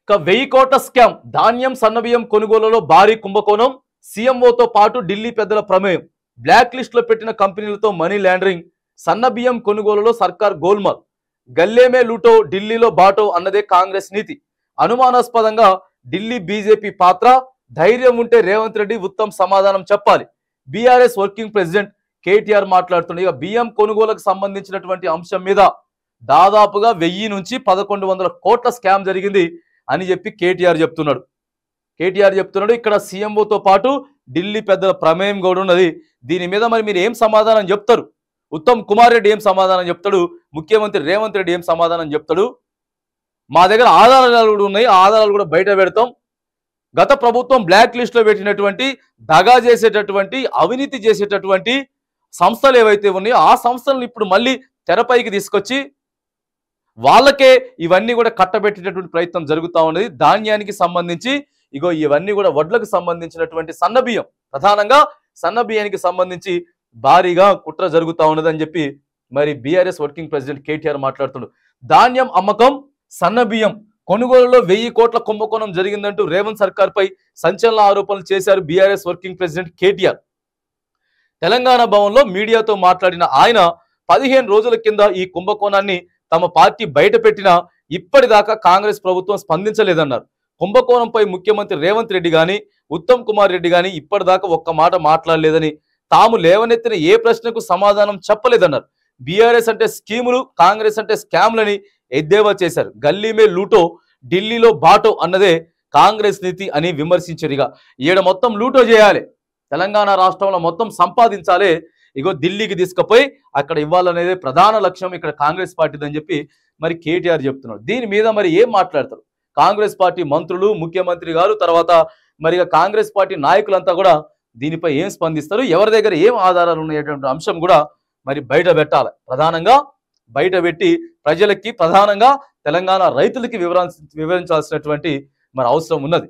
ఇక 1000 కోట్ల స్కామ్, ధాన్యం సన్నబియ్యం కొనుగోలులో భారీ కుంభకోణం, సీఎంఓతో పాటు ఢిల్లీ పెద్దల ప్రమేయం, బ్లాక్ లిస్ట్ లో పెట్టిన కంపెనీలతో మనీ లాండరింగ్, సన్నబియ్యం కొనుగోలులో సర్కార్ గోల్మాల్, గల్లేమే లూటో ఢిల్లీలో బాటో అన్నదే కాంగ్రెస్ నీతి, అనుమానాస్పదంగా ఢిల్లీ బీజేపీ పాత్ర, ధైర్యం ఉంటే రేవంత్ రెడ్డి ఉత్తమ్ సమాధానం చెప్పాలి. బీఆర్ఎస్ వర్కింగ్ ప్రెసిడెంట్ కేటీఆర్ మాట్లాడుతుండే ఇక బియ్యం కొనుగోలుకు సంబంధించినటువంటి అంశం మీద దాదాపుగా 1000 నుంచి 1100 కోట్ల స్కామ్ జరిగింది అని చెప్పి కేటీఆర్ చెప్తున్నాడు. ఇక్కడ సీఎంఓతో పాటు ఢిల్లీ పెద్దల ప్రమేయం కూడా ఉన్నది. దీని మీద మరి మీరు ఏం సమాధానం చెప్తారు? ఉత్తమ్ కుమార్ రెడ్డి ఏం సమాధానం చెప్తాడు? ముఖ్యమంత్రి రేవంత్ రెడ్డి ఏం సమాధానం చెప్తాడు? మా దగ్గర ఆధారాలు కూడా ఉన్నాయి, ఆ ఆధారాలు కూడా బయట పెడతాం. గత ప్రభుత్వం బ్లాక్ లిస్ట్ లో పెట్టినటువంటి, దగా చేసేటటువంటి, అవినీతి చేసేటటువంటి సంస్థలు ఏవైతే ఉన్నాయో ఆ సంస్థలను ఇప్పుడు మళ్ళీ తెరపైకి తీసుకొచ్చి వాళ్ళకే ఇవన్నీ కూడా కట్టబెట్టేటటువంటి ప్రయత్నం జరుగుతూ ఉన్నది. ధాన్యానికి సంబంధించి ఇగో ఇవన్నీ కూడా వడ్లకు సంబంధించినటువంటి సన్నబియ్యం, ప్రధానంగా సన్నబియ్యానికి సంబంధించి భారీగా కుట్ర జరుగుతూ ఉన్నది అని చెప్పి మరి బీఆర్ఎస్ వర్కింగ్ ప్రెసిడెంట్ కేటీఆర్ మాట్లాడుతున్నాడు. ధాన్యం అమ్మకం, సన్నబియ్యం కొనుగోలులో 1000 కోట్ల కుంభకోణం జరిగిందంటూ రేవంత్ సర్కార్ పై సంచలన ఆరోపణలు చేశారు BRS working president KTR. Telangana భవన్లో మీడియాతో మాట్లాడిన ఆయన 15 రోజుల కింద ఈ కుంభకోణాన్ని తమ పార్టీ బయట పెట్టినా ఇప్పటిదాకా కాంగ్రెస్ ప్రభుత్వం స్పందించలేదన్నారు. కుంభకోణంపై ముఖ్యమంత్రి రేవంత్ రెడ్డి గాని, ఉత్తమ్ కుమార్ రెడ్డి గాని ఇప్పటిదాకా ఒక్క మాట మాట్లాడలేదని, తాము లేవనెత్తిన ఏ ప్రశ్నకు సమాధానం చెప్పలేదన్నారు. బీఆర్ఎస్ అంటే స్కీములు, కాంగ్రెస్ అంటే స్కామ్లని ఎద్దేవా చేశారు. గల్లీమే లూటో ఢిల్లీలో బాటో అన్నదే కాంగ్రెస్ నీతి అని విమర్శించారు. ఈడ మొత్తం లూటో చేయాలి, తెలంగాణ రాష్ట్రంలో మొత్తం సంపాదించాలి, ఇగో ఢిల్లీకి తీసుకుపోయి అక్కడ ఇవ్వాలనేదే ప్రధాన లక్ష్యం ఇక్కడ కాంగ్రెస్ పార్టీది అని చెప్పి మరి కేటీఆర్ చెప్తున్నారు. దీని మీద మరి ఏం మాట్లాడతారు కాంగ్రెస్ పార్టీ మంత్రులు, ముఖ్యమంత్రి గారు, తర్వాత మరి కాంగ్రెస్ పార్టీ నాయకులంతా కూడా దీనిపై ఏం స్పందిస్తారు, ఎవరి దగ్గర ఏం ఆధారాలు ఉన్నాయటువంటి అంశం కూడా మరి బయట పెట్టాలి. ప్రధానంగా బయట పెట్టి ప్రజలకి, ప్రధానంగా తెలంగాణ రైతులకి వివరించాల్సినటువంటి మరి అవసరం ఉన్నది.